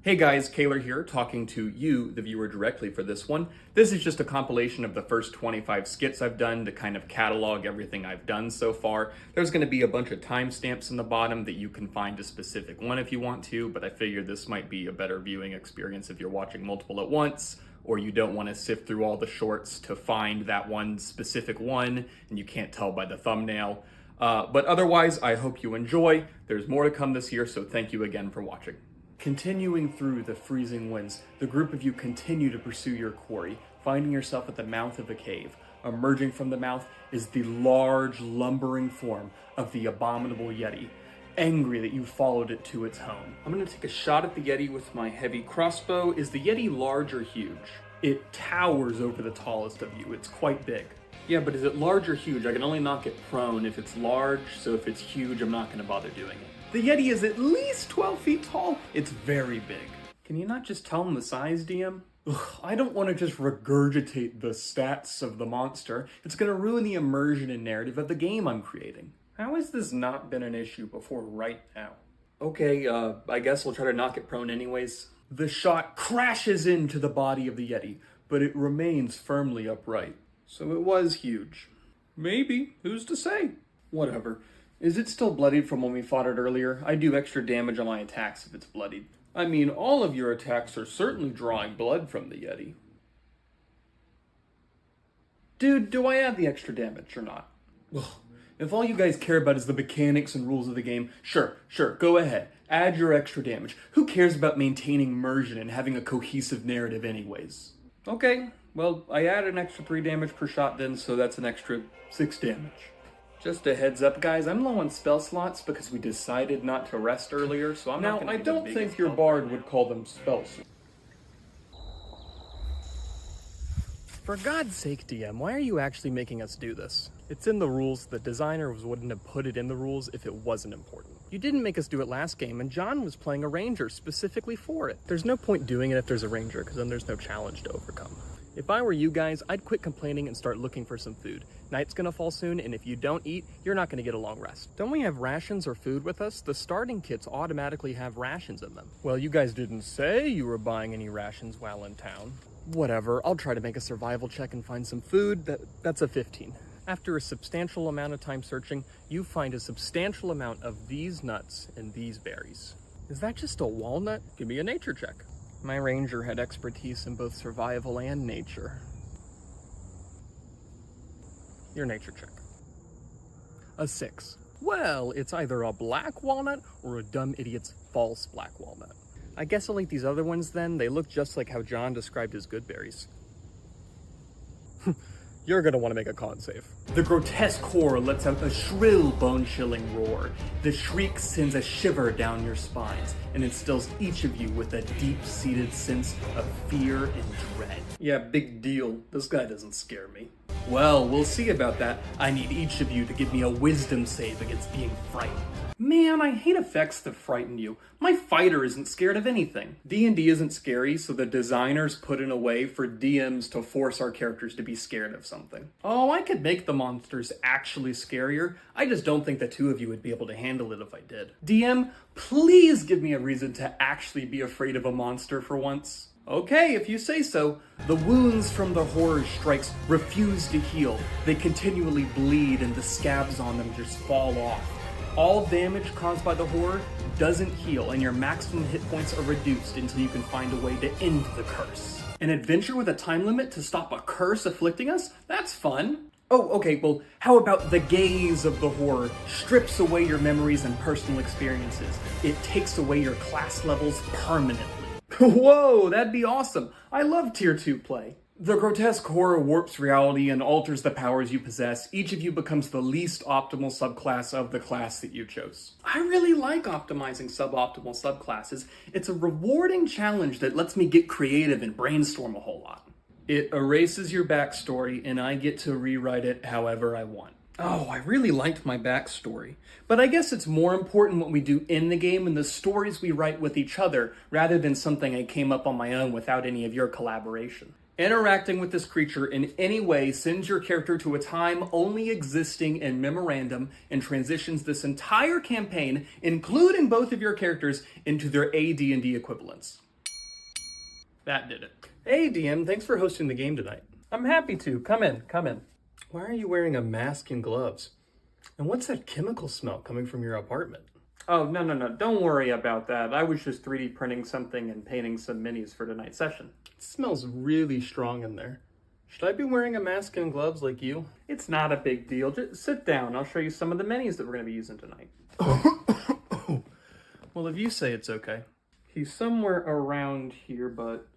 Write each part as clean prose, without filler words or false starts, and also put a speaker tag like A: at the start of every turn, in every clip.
A: Hey guys, Kaler here, talking to you, the viewer, directly for this one. This is just a compilation of the first 25 skits I've done to kind of catalog everything I've done so far. There's going to be a bunch of timestamps in the bottom that you can find a specific one if you want to, but I figured this might be a better viewing experience if you're watching multiple at once, or you don't want to sift through all the shorts to find that one specific one, and you can't tell by the thumbnail. But otherwise, I hope you enjoy. There's more to come this year, so thank you again for watching. Continuing through the freezing winds, the group of you continue to pursue your quarry, finding yourself at the mouth of a cave. Emerging from the mouth is the large, lumbering form of the abominable Yeti, angry that you followed it to its home. I'm going to take a shot at the Yeti with my heavy crossbow. Is the Yeti large or huge? It towers over the tallest of you. It's quite big. Yeah, but is it large or huge? I can only knock it prone if it's large, so if it's huge, I'm not going to bother doing it. The Yeti is at least 12 feet tall. It's very big. Can you not just tell him the size, DM? Ugh, I don't want to just regurgitate the stats of the monster. It's going to ruin the immersion and narrative of the game I'm creating. How has this not been an issue before right now? Okay, I guess we'll try to knock it prone anyways. The shot crashes into the body of the Yeti, but it remains firmly upright. So it was huge. Maybe. Who's to say? Whatever. Is it still bloodied from when we fought it earlier? I do extra damage on my attacks if it's bloodied. I mean, all of your attacks are certainly drawing blood from the Yeti. Dude, do I add the extra damage or not? Ugh. If all you guys care about is the mechanics and rules of the game, sure, go ahead. Add your extra damage. Who cares about maintaining immersion and having a cohesive narrative anyways? Okay, well, I added an extra 3 damage per shot then, so that's an extra 6 damage. Just a heads up, guys, I'm low on spell slots because we decided not to rest earlier, so I'm not gonna be the biggest help. Now, I don't think your bard would call them spells. For God's sake, DM, why are you actually making us do this? It's in the rules. The designers wouldn't have put it in the rules if it wasn't important. You didn't make us do it last game, and John was playing a ranger specifically for it. There's no point doing it if there's a ranger, because then there's no challenge to overcome. If I were you guys, I'd quit complaining and start looking for some food. Night's gonna fall soon, and if you don't eat, you're not gonna get a long rest. Don't we have rations or food with us? The starting kits automatically have rations in them. Well, you guys didn't say you were buying any rations while in town. Whatever, I'll try to make a survival check and find some food. That's a 15. After a substantial amount of time searching, you find a substantial amount of these nuts and these berries. Is that just a walnut? Give me a nature check. My ranger had expertise in both survival and nature. Your nature check. A 6. Well, it's either a black walnut or a dumb idiot's false black walnut. I guess I'll eat these other ones then. They look just like how John described his good berries. You're gonna want to make a con save. The grotesque horror lets out a shrill, bone-chilling roar. The shriek sends a shiver down your spines and instills each of you with a deep-seated sense of fear and dread. Yeah, big deal. This guy doesn't scare me. Well, we'll see about that. I need each of you to give me a wisdom save against being frightened. Man, I hate effects that frighten you. My fighter isn't scared of anything. D&D isn't scary, so the designers put in a way for DMs to force our characters to be scared of something. Oh, I could make the monsters actually scarier. I just don't think the two of you would be able to handle it if I did. DM, please give me a reason to actually be afraid of a monster for once. Okay, if you say so. The wounds from the horror strikes refuse to heal. They continually bleed and the scabs on them just fall off. All damage caused by the horror doesn't heal, and your maximum hit points are reduced until you can find a way to end the curse. An adventure with a time limit to stop a curse afflicting us? That's fun. Oh, okay, well, how about the gaze of the horror strips away your memories and personal experiences? It takes away your class levels permanently. Whoa, that'd be awesome. I love Tier 2 play. The grotesque horror warps reality and alters the powers you possess. Each of you becomes the least optimal subclass of the class that you chose. I really like optimizing suboptimal subclasses. It's a rewarding challenge that lets me get creative and brainstorm a whole lot. It erases your backstory, and I get to rewrite it however I want. Oh, I really liked my backstory. But I guess it's more important what we do in the game and the stories we write with each other, rather than something I came up on my own without any of your collaboration. Interacting with this creature in any way sends your character to a time only existing in memorandum and transitions this entire campaign, including both of your characters, into their AD&D equivalents. That did it. Hey, DM, thanks for hosting the game tonight.
B: I'm happy to. Come in, come in.
A: Why are you wearing a mask and gloves? And what's that chemical smell coming from your apartment?
B: Oh, no. Don't worry about that. I was just 3D printing something and painting some minis for tonight's session.
A: It smells really strong in there. Should I be wearing a mask and gloves like you?
B: It's not a big deal. Just sit down. I'll show you some of the minis that we're going to be using tonight.
A: Well, if you say it's okay.
B: He's somewhere around here, but...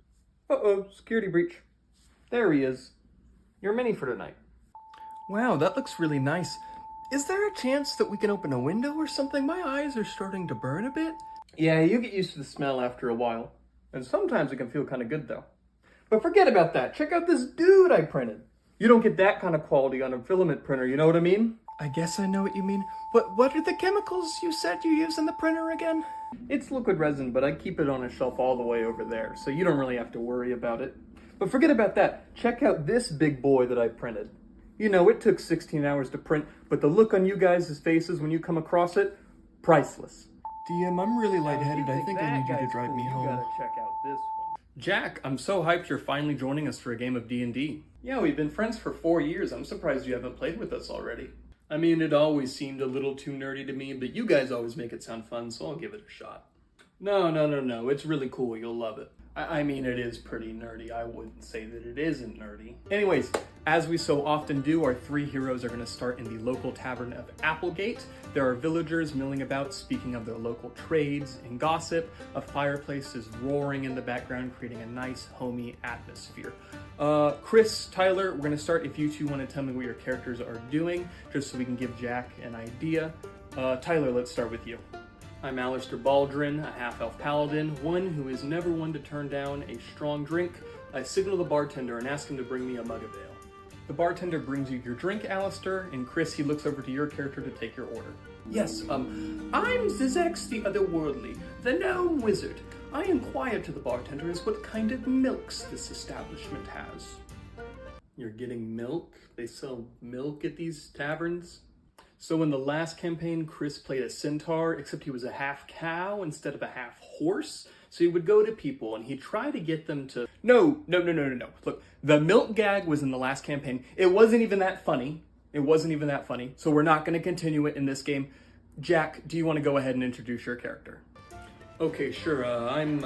B: Uh-oh, security breach. There he is. Your mini for tonight.
A: Wow, that looks really nice. Is there a chance that we can open a window or something? My eyes are starting to burn a bit.
B: Yeah, you get used to the smell after a while. And sometimes it can feel kind of good, though. But forget about that. Check out this dude I printed. You don't get that kind of quality on a filament printer, you know what I mean?
A: I guess I know what you mean. But what are the chemicals you said you use in the printer again?
B: It's liquid resin, but I keep it on a shelf all the way over there, so you don't really have to worry about it. But forget about that. Check out this big boy that I printed. You know, it took 16 hours to print, but the look on you guys' faces when you come across it, priceless.
A: DM, I'm really lightheaded. I think I need you to drive me home.
B: You gotta check out this one.
A: Jack, I'm so hyped you're finally joining us for a game of D&D. Yeah, we've been friends for 4 years. I'm surprised you haven't played with us already. I mean, it always seemed a little too nerdy to me, but you guys always make it sound fun, so I'll give it a shot. No. It's really cool. You'll love it. I mean, it is pretty nerdy. I wouldn't say that it isn't nerdy. Anyways, as we so often do, our 3 heroes are going to start in the local tavern of Applegate. There are villagers milling about, speaking of their local trades and gossip. A fireplace is roaring in the background, creating a nice, homey atmosphere. Chris, Tyler, we're going to start if you two want to tell me what your characters are doing, just so we can give Jack an idea. Tyler, let's start with you. I'm Alistair Baldrin, a half-elf paladin, one who is never one to turn down a strong drink. I signal the bartender and ask him to bring me a mug of ale. The bartender brings you your drink, Alistair, and Chris, he looks over to your character to take your order.
C: Yes, I'm Zizex the Otherworldly, the gnome wizard. I inquire to the bartender as what kind of milks this establishment has.
A: You're getting milk? They sell milk at these taverns? So in the last campaign, Chris played a centaur, except he was a half cow instead of a half horse. So he would go to people and he'd try to get them to... No. Look, the milk gag was in the last campaign. It wasn't even that funny. So we're not going to continue it in this game. Jack, do you want to go ahead and introduce your character?
C: Okay, sure. I'm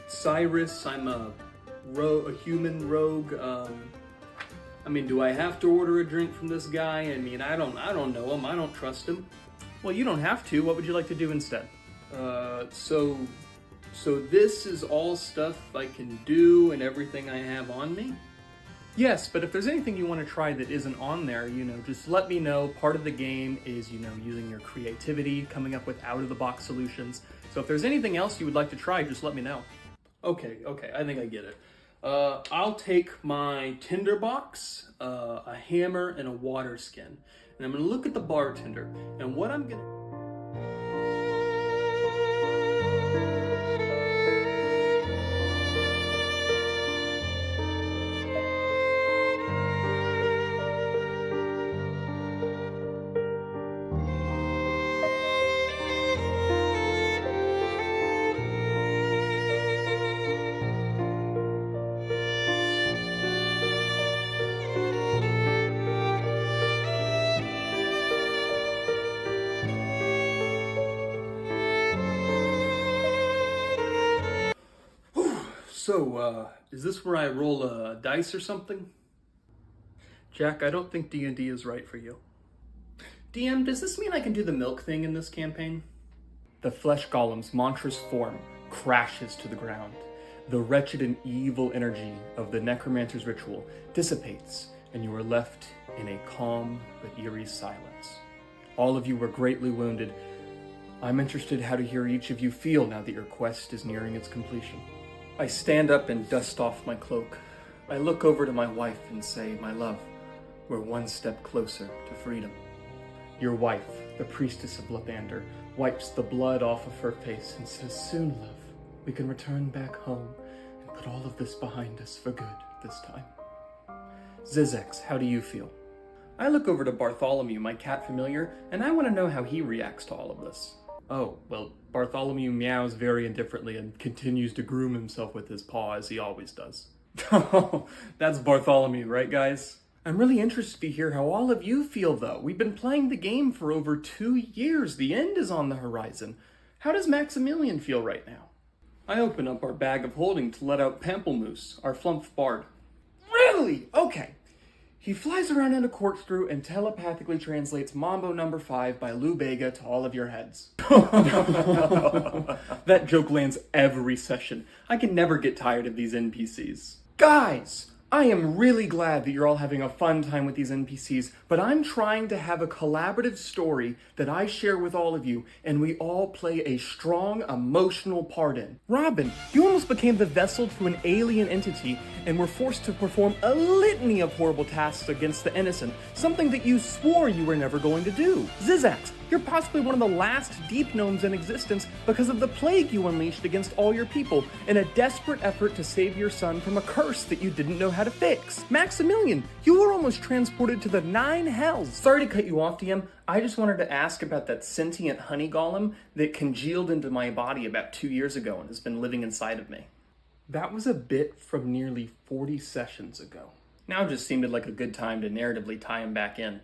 C: Cyrus. I'm a human rogue. I mean, do I have to order a drink from this guy? I mean, I don't know him. I don't trust him.
A: Well, you don't have to. What would you like to do instead?
C: So this is all stuff I can do and everything I have on me?
A: Yes, but if there's anything you want to try that isn't on there, just let me know. Part of the game is, using your creativity, coming up with out-of-the-box solutions. So if there's anything else you would like to try, just let me know.
C: Okay, I think I get it. I'll take my tinderbox, a hammer, and a water skin. And I'm going to look at the bartender, and what I'm going to... So, is this where I roll a dice or something?
A: Jack, I don't think D&D is right for you.
C: DM, does this mean I can do the milk thing in this campaign?
A: The flesh golem's monstrous form crashes to the ground. The wretched and evil energy of the necromancer's ritual dissipates, and you are left in a calm but eerie silence. All of you were greatly wounded. I'm interested how to hear each of you feel now that your quest is nearing its completion. I stand up and dust off my cloak. I look over to my wife and say, "My love, we're one step closer to freedom." Your wife, the priestess of Lathander, wipes the blood off of her face and says, "Soon, love, we can return back home and put all of this behind us for good this time." Zizex, how do you feel?
B: I look over to Bartholomew, my cat familiar, and I want to know how he reacts to all of this.
A: Oh, well, Bartholomew meows very indifferently and continues to groom himself with his paw as he always does. That's Bartholomew, right, guys? I'm really interested to hear how all of you feel, though. We've been playing the game for over 2 years. The end is on the horizon. How does Maximilian feel right now?
C: I open up our bag of holding to let out Pamplemousse, our flump bard.
A: Really? Okay. He flies around in a corkscrew and telepathically translates Mambo Number 5 by Lou Bega to all of your heads. That joke lands every session. I can never get tired of these NPCs. Guys! I am really glad that you're all having a fun time with these NPCs, but I'm trying to have a collaborative story that I share with all of you, and we all play a strong, emotional part in. Robin, you almost became the vessel to an alien entity and were forced to perform a litany of horrible tasks against the innocent, something that you swore you were never going to do. Zizax, you're possibly one of the last deep gnomes in existence because of the plague you unleashed against all your people in a desperate effort to save your son from a curse that you didn't know how to fix. Maximilian, you were almost transported to the 9 hells. Sorry to cut you off, DM. I just wanted to ask about that sentient honey golem that congealed into my body about 2 years ago and has been living inside of me. That was a bit from nearly 40 sessions ago. Now just seemed like a good time to narratively tie him back in.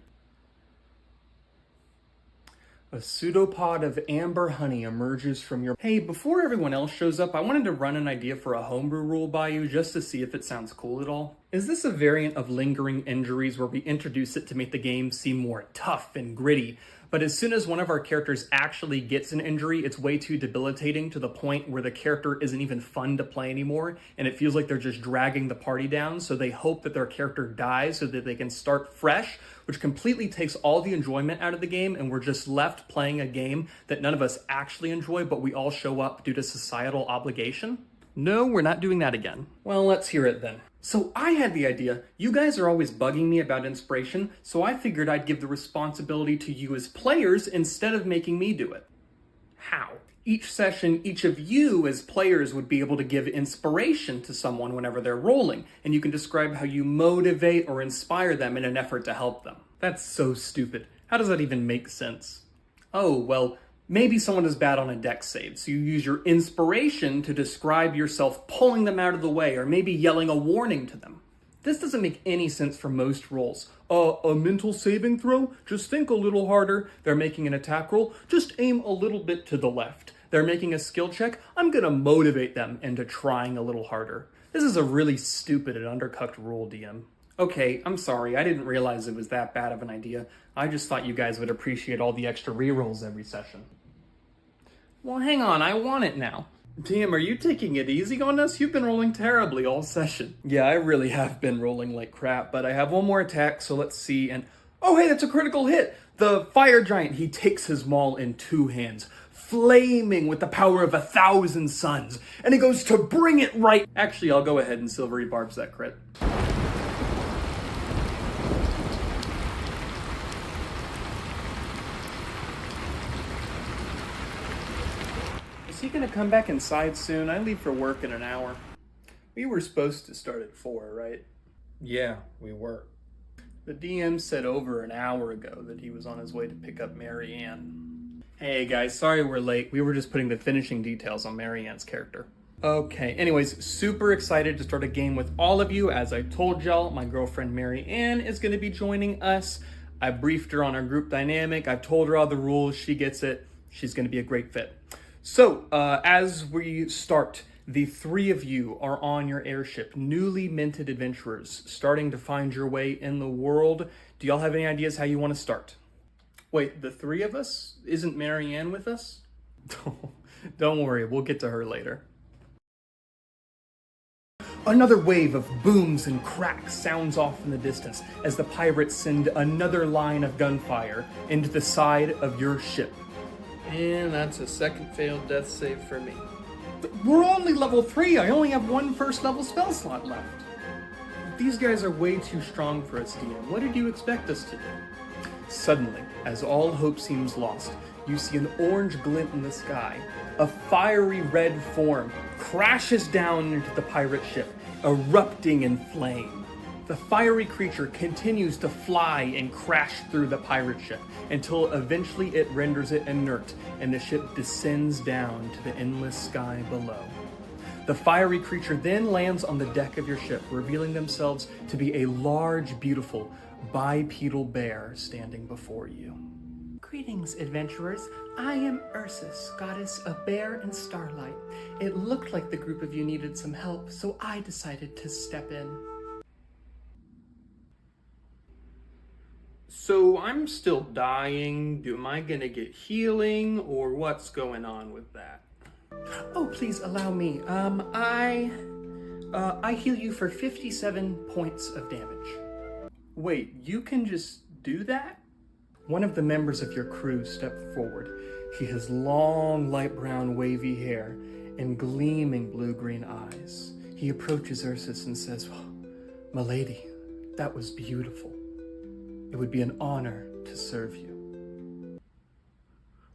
A: A pseudopod of amber honey emerges from your... Hey, before everyone else shows up, I wanted to run an idea for a homebrew rule by you just to see if it sounds cool at all. Is this a variant of lingering injuries where we introduce it to make the game seem more tough and gritty, but as soon as one of our characters actually gets an injury, it's way too debilitating to the point where the character isn't even fun to play anymore, and it feels like they're just dragging the party down, so they hope that their character dies so that they can start fresh, which completely takes all the enjoyment out of the game, and we're just left playing a game that none of us actually enjoy, but we all show up due to societal obligation? No, we're not doing that again. Well, let's hear it then. So I had the idea, you guys are always bugging me about inspiration, so I figured I'd give the responsibility to you as players instead of making me do it. How? Each session, each of you as players would be able to give inspiration to someone whenever they're rolling, and you can describe how you motivate or inspire them in an effort to help them. That's so stupid. How does that even make sense? Oh, well, maybe someone is bad on a dex save, so you use your inspiration to describe yourself pulling them out of the way, or maybe yelling a warning to them. This doesn't make any sense for most rolls. A mental saving throw? Just think a little harder. They're making an attack roll? Just aim a little bit to the left. They're making a skill check? I'm gonna motivate them into trying a little harder. This is a really stupid and undercooked rule, DM. Okay, I'm sorry, I didn't realize it was that bad of an idea. I just thought you guys would appreciate all the extra rerolls every session. Well, hang on, I want it now. DM, are you taking it easy on us? You've been rolling terribly all session. Yeah, I really have been rolling like crap, but I have one more attack, so let's see, and... Oh, hey, that's a critical hit! The fire giant, he takes his maul in 2 hands, flaming with the power of 1,000 suns, and he goes to bring it right... Actually, I'll go ahead and Silvery Barbs that crit. Is he gonna come back inside soon? I leave for work in an hour. We were supposed to start at 4, right?
C: Yeah, we were.
A: The DM said over an hour ago that he was on his way to pick up Mary Ann. Hey guys, sorry we're late. We were just putting the finishing details on Mary Ann's character. Okay, anyways, super excited to start a game with all of you. As I told y'all, my girlfriend Mary Ann is gonna be joining us. I briefed her on our group dynamic. I've told her all the rules. She gets it. She's gonna be a great fit. So, as we start, the 3 of you are on your airship, newly minted adventurers, starting to find your way in the world. Do y'all have any ideas how you want to start? Wait, the 3 of us? Isn't Mary Ann with us? Don't worry, we'll get to her later. Another wave of booms and cracks sounds off in the distance as the pirates send another line of gunfire into the side of your ship.
C: And that's a second failed death save for me.
A: We're only level 3. I only have 1 first level spell slot left. These guys are way too strong for us, DM. What did you expect us to do? Suddenly, as all hope seems lost, you see an orange glint in the sky. A fiery red form crashes down into the pirate ship, erupting in flame. The fiery creature continues to fly and crash through the pirate ship until eventually it renders it inert and the ship descends down to the endless sky below. The fiery creature then lands on the deck of your ship, revealing themselves to be a large, beautiful, bipedal bear standing before you. Greetings, adventurers. I am Ursus, goddess of bear and starlight. It looked like the group of you needed some help, so I decided to step in.
C: So I'm still dying. Am I gonna get healing, or what's going on with that?
A: Oh, please allow me. I heal you for 57 points of damage.
C: Wait, you can just do that?
A: One of the members of your crew stepped forward. He has long, light brown, wavy hair and gleaming blue-green eyes. He approaches Ursus and says, "Oh, Milady, that was beautiful. It would be an honor to serve you."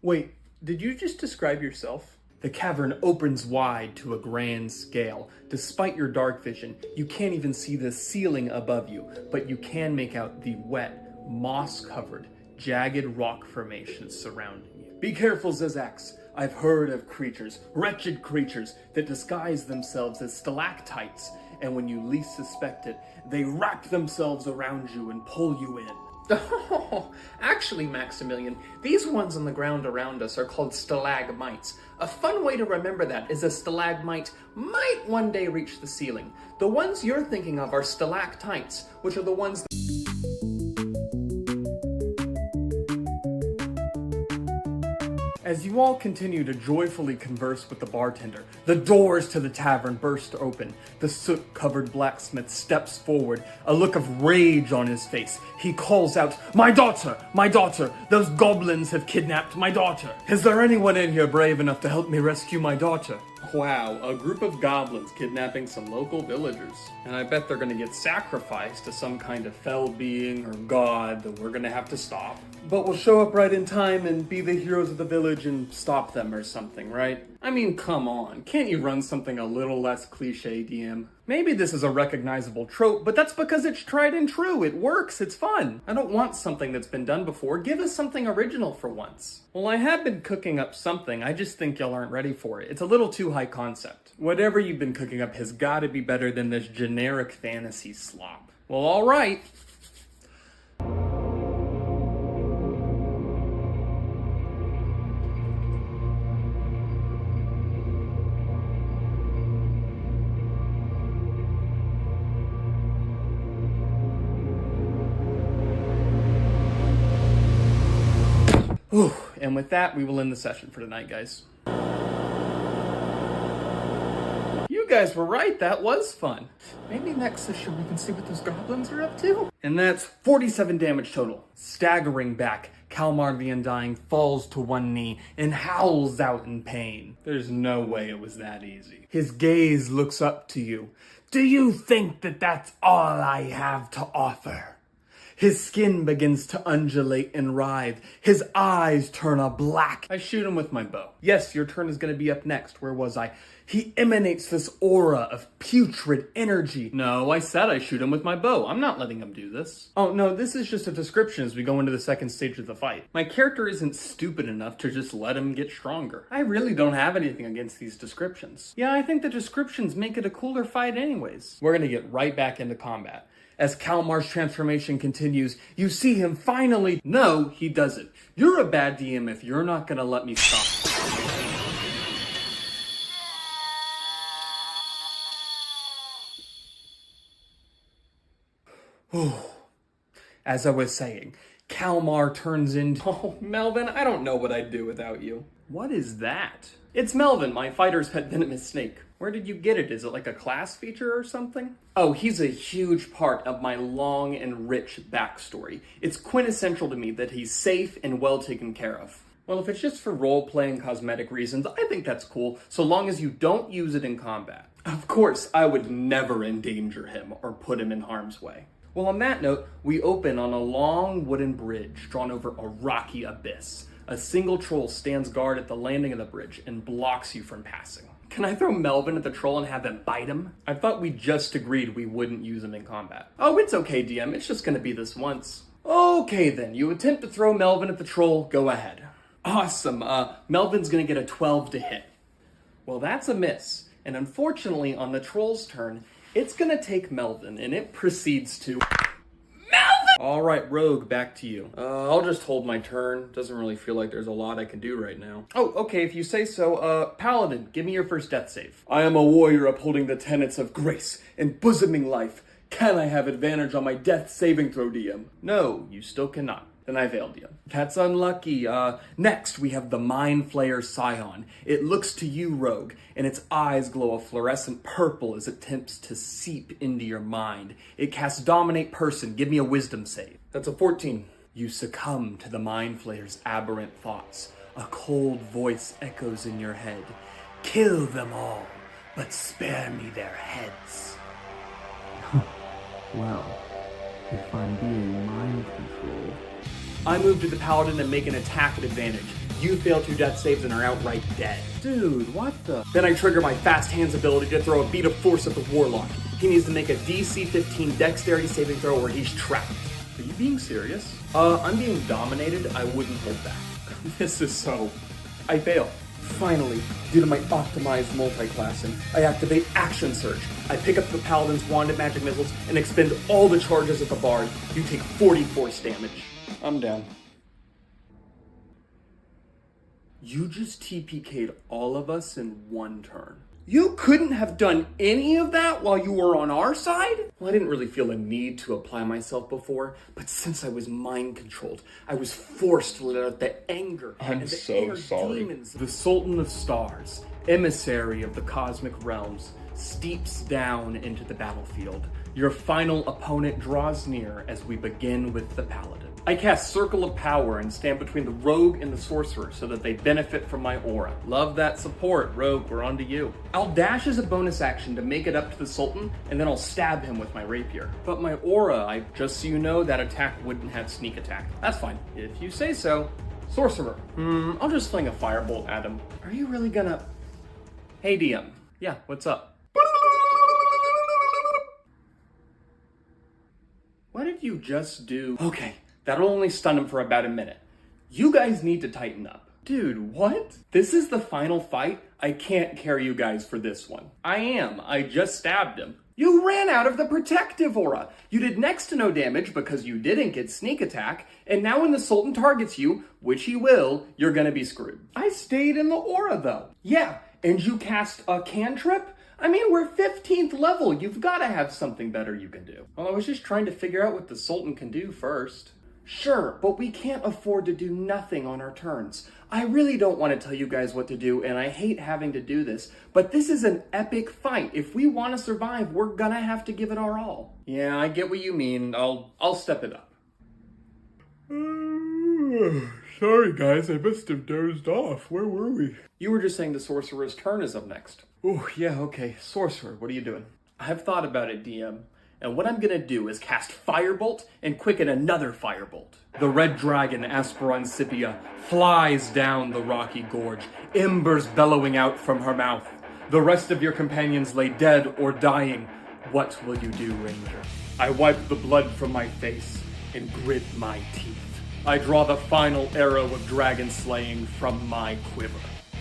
C: Wait, did you just describe yourself?
A: The cavern opens wide to a grand scale. Despite your dark vision, you can't even see the ceiling above you, but you can make out the wet, moss-covered, jagged rock formations surrounding you. Be careful, Zazax. I've heard of creatures, wretched creatures, that disguise themselves as stalactites, and when you least suspect it, they wrap themselves around you and pull you in.
B: Oh, actually, Maximilian, these ones on the ground around us are called stalagmites. A fun way to remember that is a stalagmite might one day reach the ceiling. The ones you're thinking of are stalactites, which are the ones
A: As you all continue to joyfully converse with the bartender, the doors to the tavern burst open. The soot-covered blacksmith steps forward, a look of rage on his face. He calls out, "My daughter! My daughter! Those goblins have kidnapped my daughter! Is there anyone in here brave enough to help me rescue my daughter?"
C: Wow, a group of goblins kidnapping some local villagers. And I bet they're gonna get sacrificed to some kind of fell being or god that we're gonna have to stop.
A: But we'll show up right in time and be the heroes of the village and stop them or something, right?
C: I mean, come on, can't you run something a little less cliche, DM?
A: Maybe this is a recognizable trope, but that's because it's tried and true. It works, it's fun.
C: I don't want something that's been done before. Give us something original for once.
A: Well, I have been cooking up something. I just think y'all aren't ready for it. It's a little too high concept. Whatever you've been cooking up has got to be better than this generic fantasy slop.
C: Well, all right.
A: Whew. And with that, we will end the session for tonight, guys. You guys were right, that was fun.
B: Maybe next session we can see what those goblins are up to.
A: And that's 47 damage total. Staggering back, Kalmar the Undying falls to one knee and howls out in pain.
C: There's no way it was that easy.
A: His gaze looks up to you. Do you think that that's all I have to offer? His skin begins to undulate and writhe. His eyes turn a black.
C: I shoot him with my bow.
A: Yes, your turn is going to be up next. Where was I? He emanates this aura of putrid energy.
C: No, I said I shoot him with my bow. I'm not letting him do this.
A: Oh, no, this is just a description as we go into the second stage of the fight.
C: My character isn't stupid enough to just let him get stronger.
A: I really don't have anything against these descriptions. Yeah, I think the descriptions make it a cooler fight anyways. We're going to get right back into combat. As Kalmar's transformation continues, you see him finally...
C: No, he doesn't. You're a bad DM if you're not gonna let me stop.
A: As I was saying, Kalmar turns into...
C: Oh, Melvin, I don't know what I'd do without you.
A: What is that?
C: It's Melvin, my fighter's pet venomous snake. Where did you get it? Is it like a class feature or something?
A: Oh, he's a huge part of my long and rich backstory. It's quintessential to me that he's safe and well taken care of.
C: Well, if it's just for role-play and cosmetic reasons, I think that's cool, so long as you don't use it in combat.
A: Of course, I would never endanger him or put him in harm's way.
C: Well, on that note, we open on a long wooden bridge drawn over a rocky abyss. A single troll stands guard at the landing of the bridge and blocks you from passing.
A: Can I throw Melvin at the troll and have him bite him? I thought we just agreed we wouldn't use him in combat. Oh, it's okay, DM. It's just gonna be this once. Okay then, you attempt to throw Melvin at the troll, go ahead. Awesome, Melvin's gonna get a 12 to hit. Well, that's a miss. And unfortunately, on the troll's turn, it's gonna take Melvin, and it proceeds to... Melvin! Alright, Rogue, back to you.
C: I'll just hold my turn. Doesn't really feel like there's a lot I can do right now.
A: Oh, okay, if you say so. Paladin, give me your first death save. I am a warrior upholding the tenets of grace and bosoming life. Can I have advantage on my death saving throw, DM? No, you still cannot. Then I failed you. That's unlucky. Next, we have the Mind Flayer Scion. It looks to you, Rogue, and its eyes glow a fluorescent purple as it attempts to seep into your mind. It casts Dominate Person. Give me a wisdom save.
C: That's a 14.
A: You succumb to the Mind Flayer's aberrant thoughts. A cold voice echoes in your head. Kill them all, but spare me their heads.
D: Well, if I'm being mind controlled...
A: I move to the Paladin and make an attack at advantage. You fail 2 death saves and are outright dead.
B: Dude, what the?
A: Then I trigger my Fast Hands ability to throw a beat of force at the Warlock. He needs to make a DC 15 dexterity saving throw or he's trapped.
B: Are you being serious?
A: I'm being dominated. I wouldn't hold back.
B: This is so...
A: I fail. Finally, due to my optimized multi-classing, I activate Action Surge. I pick up the Paladin's Wand of Magic Missiles and expend all the charges at the Bard. You take 40 force damage.
B: I'm down.
A: You just TPK'd all of us in one turn. You couldn't have done any of that while you were on our side? Well, I didn't really feel a need to apply myself before, but since I was mind controlled, I was forced to let out the anger
B: I'm
A: and the
B: so
A: air
B: sorry.
A: demons. The Sultan of Stars, emissary of the cosmic realms, steeps down into the battlefield. Your final opponent draws near as we begin with the Paladin. I cast Circle of Power and stand between the Rogue and the Sorcerer so that they benefit from my aura. Love that support, Rogue, we're on to you. I'll dash as a bonus action to make it up to the Sultan, and then I'll stab him with my rapier. But my aura, just so you know, that attack wouldn't have sneak attack. That's fine, if you say so. Sorcerer, I'll just fling a firebolt at him. Are you really gonna... Hey DM, yeah, what's up? What did you just do? Okay, that'll only stun him for about a minute. You guys need to tighten up. Dude, what? This is the final fight? I can't carry you guys for this one. I am. I just stabbed him. You ran out of the protective aura. You did next to no damage because you didn't get sneak attack, and now when the Sultan targets you, which he will, you're gonna be screwed. I stayed in the aura though. Yeah, and you cast a cantrip? I mean, we're 15th level. You've got to have something better you can do. Well, I was just trying to figure out what the Sultan can do first. Sure, but we can't afford to do nothing on our turns. I really don't want to tell you guys what to do, and I hate having to do this, but this is an epic fight. If we want to survive, we're gonna have to give it our all. Yeah, I get what you mean. I'll step it up.
B: Sorry guys, I must have dozed off. Where were we?
A: You were just saying the Sorcerer's turn is up next.
B: Oh, yeah, okay. Sorcerer, what are you doing?
A: I've thought about it, DM. And what I'm gonna do is cast Firebolt and quicken another Firebolt. The red dragon, Asperon Scipia, flies down the rocky gorge, embers bellowing out from her mouth. The rest of your companions lay dead or dying. What will you do, Ranger? I wipe the blood from my face and grit my teeth. I draw the final arrow of dragon slaying from my quiver.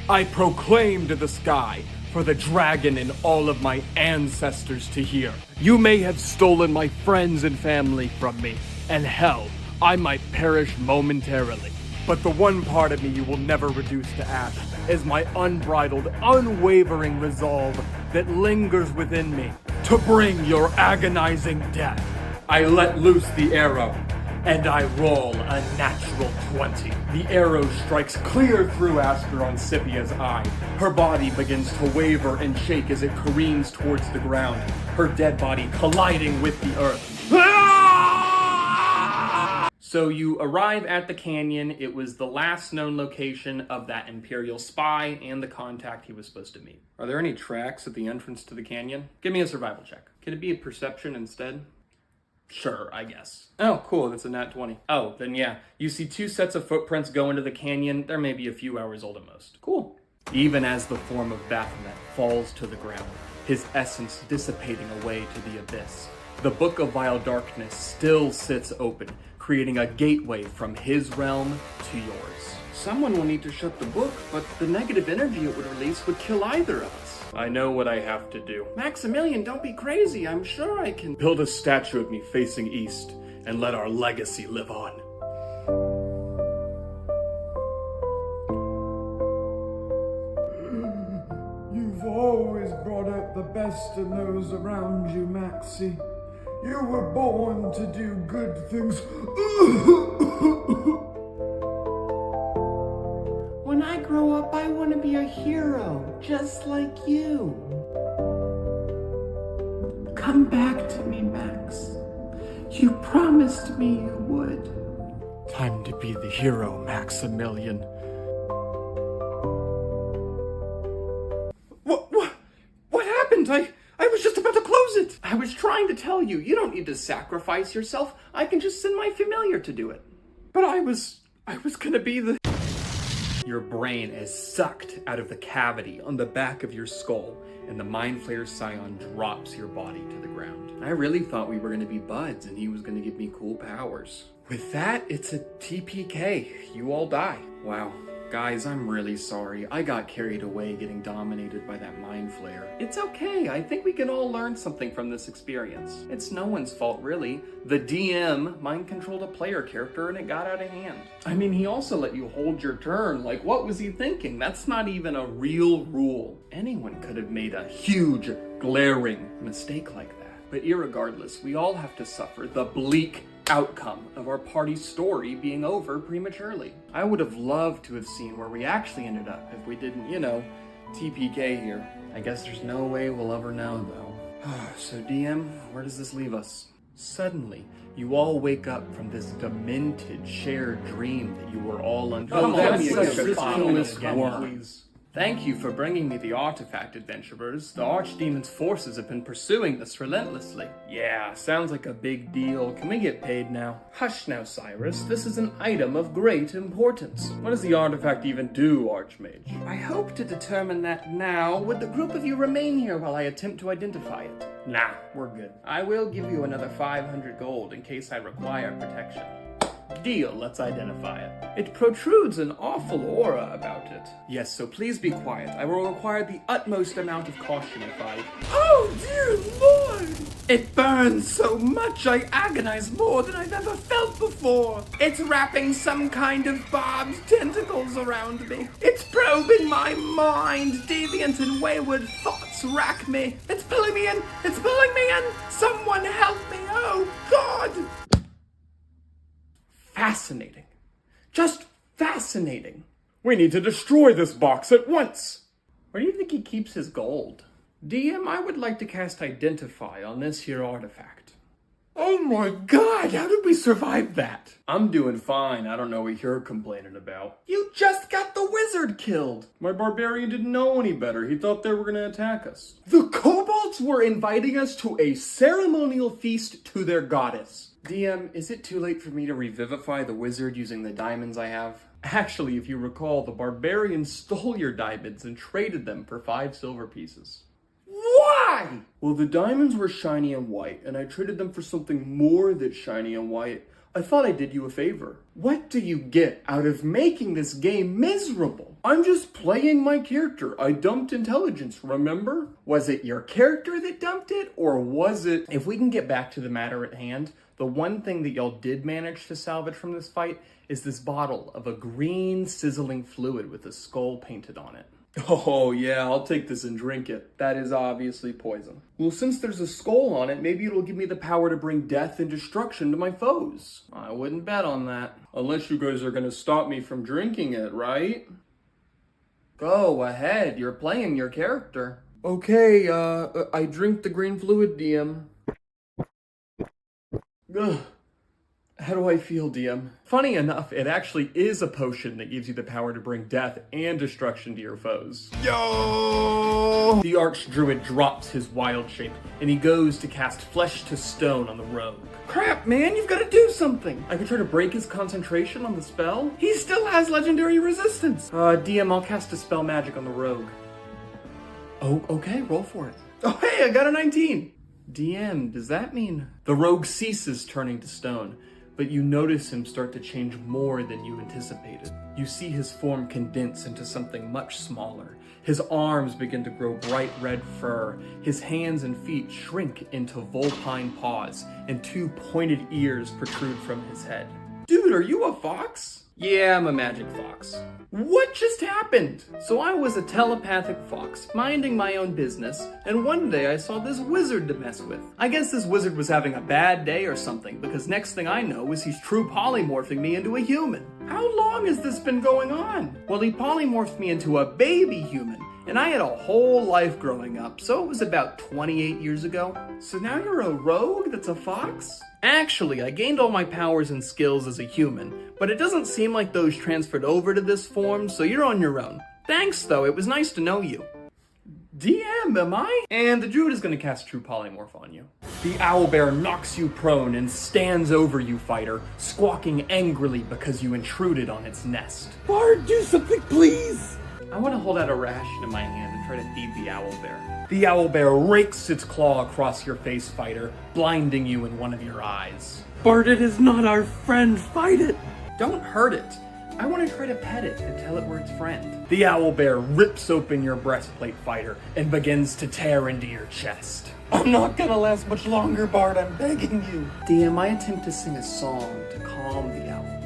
A: I proclaim to the sky for the dragon and all of my ancestors to hear. You may have stolen my friends and family from me, and hell, I might perish momentarily. But the one part of me you will never reduce to ash is my unbridled, unwavering resolve that lingers within me to bring your agonizing death. I let loose the arrow, and I roll a natural 20. The arrow strikes clear through Asperon Scipia's eye. Her body begins to waver and shake as it careens towards the ground, her dead body colliding with the earth. So you arrive at the canyon. It was the last known location of that Imperial spy and the contact he was supposed to meet. Are there any tracks at the entrance to the canyon? Give me a survival check. Can it be a perception instead? Sure, I guess. Oh, cool, that's a nat 20. Oh, then yeah, you see 2 sets of footprints go into the canyon. They're maybe a few hours old at most. Cool. even as the form of Baphomet falls to the ground, his essence dissipating away to the abyss. The Book of Vile Darkness still sits open, creating a gateway from his realm to yours.
C: Someone will need to shut the book, but the negative energy it would release would kill either of us.
A: I know what I have to do.
C: Maximilian, don't be crazy. I'm sure I can.
A: Build a statue of me facing east, and let our legacy live on.
E: You've always brought out the best in those around you, Maxie. You were born to do good things.
C: When I grow up, I want to be a hero, just like you. Come back to me, Max. You promised me you would.
A: Time to be the hero, Maximilian.
C: What happened? I was just about to close it. I was trying to tell you, you don't need to sacrifice yourself. I can just send my familiar to do it. But I was gonna be the...
A: Your brain is sucked out of the cavity on the back of your skull, and the Mind Flayer Scion drops your body to the ground.
C: I really thought we were gonna be buds and he was gonna give me cool powers.
A: With that, it's a TPK. You all die.
C: Wow. Guys, I'm really sorry. I got carried away getting dominated by that Mind Flayer.
A: It's okay. I think we can all learn something from this experience. It's no one's fault, really. The DM mind-controlled a player character and it got out of hand.
C: I mean, he also let you hold your turn. Like, what was he thinking? That's not even a real rule.
A: Anyone could have made a huge, glaring mistake like that. But irregardless, we all have to suffer the bleak outcome of our party's story being over prematurely. I would have loved to have seen where we actually ended up if we didn't, TPK here. I guess there's no way we'll ever know, though. So DM, where does this leave us? Suddenly, you all wake up from this demented shared dream that you were all under.
C: Oh, that's
A: such
C: such
A: a
C: a
A: ridiculous
C: again,
A: worm.
C: please.
A: Thank you for bringing me the artifact, adventurers. The Archdemon's forces have been pursuing us relentlessly. Yeah, sounds like a big deal. Can we get paid now? Hush now, Cyrus. This is an item of great importance. What does the artifact even do, Archmage? I hope to determine that now. Would the group of you remain here while I attempt to identify it? Nah, we're good. I will give you another 500 gold in case I require protection. Deal, let's identify it. It protrudes an awful aura about it. Yes, so please be quiet. I will require the utmost amount of caution if I...
E: Oh, dear Lord!
C: It burns so much I agonize more than I've ever felt before. It's wrapping some kind of barbed tentacles around me. It's probing my mind. Deviant and wayward thoughts rack me. It's pulling me in. It's pulling me in. Someone help me. Oh, God.
A: Fascinating. Just fascinating. We need to destroy this box at once. Where do you think he keeps his gold? DM, I would like to cast Identify on this here artifact. Oh my god, how did we survive that? I'm doing fine. I don't know what you're complaining about. You just got the wizard killed. My barbarian didn't know any better. He thought they were going to attack us. The kobolds were inviting us to a ceremonial feast to their goddess. DM, is it too late for me to revivify the wizard using the diamonds I have? Actually, if you recall, the barbarian stole your diamonds and traded them for 5 silver pieces. Why? Well, the diamonds were shiny and white, and I traded them for something more than shiny and white. I thought I did you a favor. What do you get out of making this game miserable? I'm just playing my character. I dumped intelligence, remember? Was it your character that dumped it, or was it... If we can get back to the matter at hand, the one thing that y'all did manage to salvage from this fight is this bottle of a green sizzling fluid with a skull painted on it. Oh yeah, I'll take this and drink it. That is obviously poison. Well, since there's a skull on it, maybe it'll give me the power to bring death and destruction to my foes. I wouldn't bet on that. Unless you guys are gonna stop me from drinking it, right? Go ahead, you're playing your character. Okay, I drink the green fluid, DM. Ugh. How do I feel, DM? Funny enough, it actually is a potion that gives you the power to bring death and destruction to your foes.
E: Yo!
A: The Archdruid drops his wild shape, and he goes to cast Flesh to Stone on the rogue.
B: Crap, man, you've got to do something.
A: I could try to break his concentration on the spell.
B: He still has legendary resistance.
A: DM, I'll cast Dispel Magic on the rogue. Oh, okay, roll for it.
B: Oh, hey, I got a 19.
A: DM, does that mean... The rogue ceases turning to stone, but you notice him start to change more than you anticipated. You see his form condense into something much smaller. His arms begin to grow bright red fur. His hands and feet shrink into vulpine paws, and 2 pointed ears protrude from his head.
B: Dude, are you a fox?
A: Yeah, I'm a magic fox.
B: What just happened?
A: So I was a telepathic fox, minding my own business, and one day I saw this wizard to mess with. I guess this wizard was having a bad day or something, because next thing I know is he's true polymorphing me into a human.
B: How long has this been going on?
A: Well, he polymorphed me into a baby human, and I had a whole life growing up, so it was about 28 years ago.
B: So now you're a rogue that's a fox?
A: Actually, I gained all my powers and skills as a human, but it doesn't seem like those transferred over to this form, so you're on your own. Thanks, though, it was nice to know you.
B: DM, am I?
A: And the druid is going to cast True Polymorph on you. The owlbear knocks you prone and stands over you, fighter, squawking angrily because you intruded on its nest.
E: Bard, do something, please!
A: I want to hold out a ration in my hand and try to feed the owlbear. The owlbear rakes its claw across your face, fighter, blinding you in one of your eyes.
E: Bard, it is not our friend. Fight it!
A: Don't hurt it. I want to try to pet it and tell it we're its friend. The owlbear rips open your breastplate, fighter, and begins to tear into your chest.
E: I'm not gonna last much longer, Bard, I'm begging you.
A: DM, I attempt to sing a song to calm the owlbear.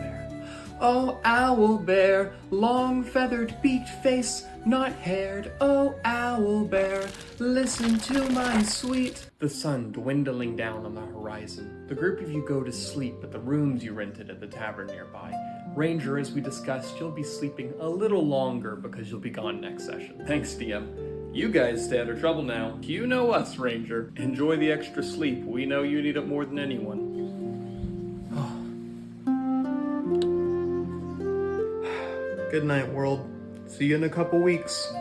A: Oh, owlbear, long feathered beaked face, not haired. Oh, owlbear, listen to my sweet. The sun dwindling down on the horizon. The group of you go to sleep at the rooms you rented at the tavern nearby. Ranger, as we discussed, you'll be sleeping a little longer because you'll be gone next session. Thanks, DM. You guys stay out of trouble now. You know us, Ranger. Enjoy the extra sleep. We know you need it more than anyone.
B: Good night, world. See you in a couple weeks.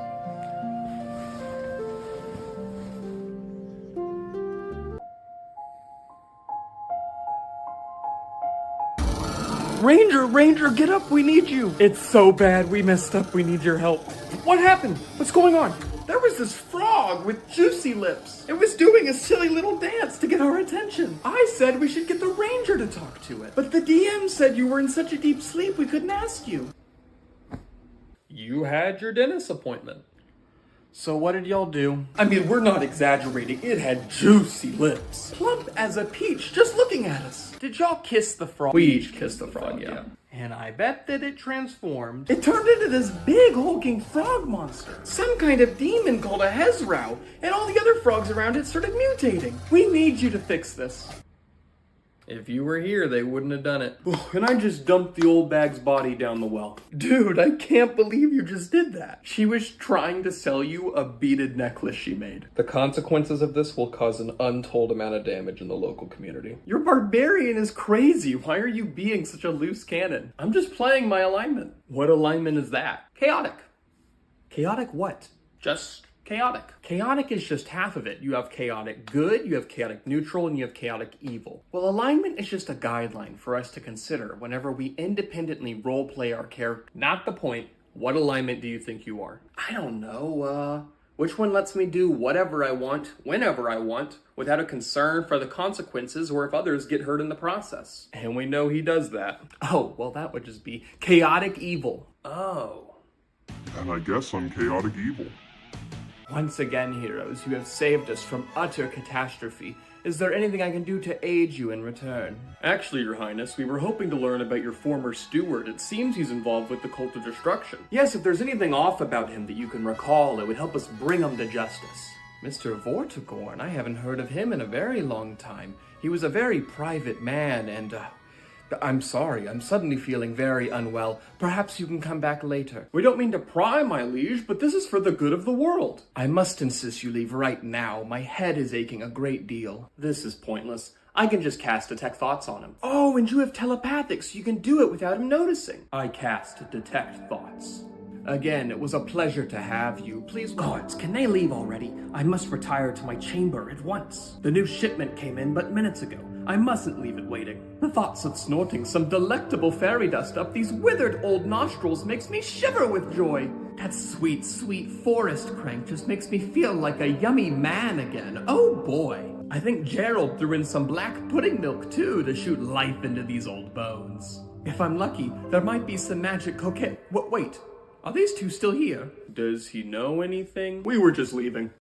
B: Ranger, get up, we need you.
A: It's so bad, we messed up, we need your help.
B: What happened? What's going on? There was this frog with juicy lips. It was doing a silly little dance to get our attention. I said we should get the ranger to talk to it, but the DM said you were in such a deep sleep we couldn't ask you.
A: You had your dentist appointment.
B: So what did y'all do?
A: I mean, we're not exaggerating. It had juicy lips.
B: Plump as a peach, just looking at us. Did y'all kiss the frog?
A: We each kissed the frog, yeah.
B: And I bet that it transformed. It turned into this big hulking frog monster. Some kind of demon called a Hezrau. And all the other frogs around it started mutating. We need you to fix this.
A: If you were here, they wouldn't have done it.
B: And I just dumped the old bag's body down the well. Dude, I can't believe you just did that. She was trying to sell you a beaded necklace she made.
A: The consequences of this will cause an untold amount of damage in the local community.
B: Your barbarian is crazy. Why are you being such a loose cannon? I'm just playing my alignment.
A: What alignment is that?
B: Chaotic.
A: Chaotic what?
B: Just chaotic.
A: Chaotic is just half of it. You have chaotic good, you have chaotic neutral, and you have chaotic evil.
B: Well, alignment is just a guideline for us to consider whenever we independently roleplay our character.
A: Not the point. What alignment do you think you are?
B: I don't know, which one lets me do whatever I want, whenever I want, without a concern for the consequences or if others get hurt in the process?
A: And we know he does that.
B: Oh, well, that would just be chaotic evil.
A: Oh.
F: And I guess I'm chaotic evil.
B: Once again, heroes, you have saved us from utter catastrophe. Is there anything I can do to aid you in return?
A: Actually, Your Highness, we were hoping to learn about your former steward. It seems he's involved with the Cult of Destruction.
B: Yes, if there's anything off about him that you can recall, it would help us bring him to justice. Mr. Vortigorn, I haven't heard of him in a very long time. He was a very private man, and
A: I'm sorry, I'm suddenly feeling very unwell. Perhaps you can come back later.
B: We don't mean to pry, my liege, but this is for the good of the world.
A: I must insist you leave right now. My head is aching a great deal.
B: This is pointless. I can just cast Detect Thoughts on him.
A: Oh, and you have telepathic, so you can do it without him noticing.
B: I cast Detect Thoughts.
A: Again, it was a pleasure to have you. Please,
C: Guards, can they leave already? I must retire to my chamber at once.
A: the new shipment came in but minutes ago. I mustn't leave it waiting. The thoughts of snorting some delectable fairy dust up these withered old nostrils makes me shiver with joy. That sweet, sweet forest crank just makes me feel like a yummy man again. Oh boy. I think Gerald threw in some black pudding milk too to shoot life into these old bones. If I'm lucky, there might be some magic cocaine. Wait, are these two still here?
B: Does he know anything? We were just leaving.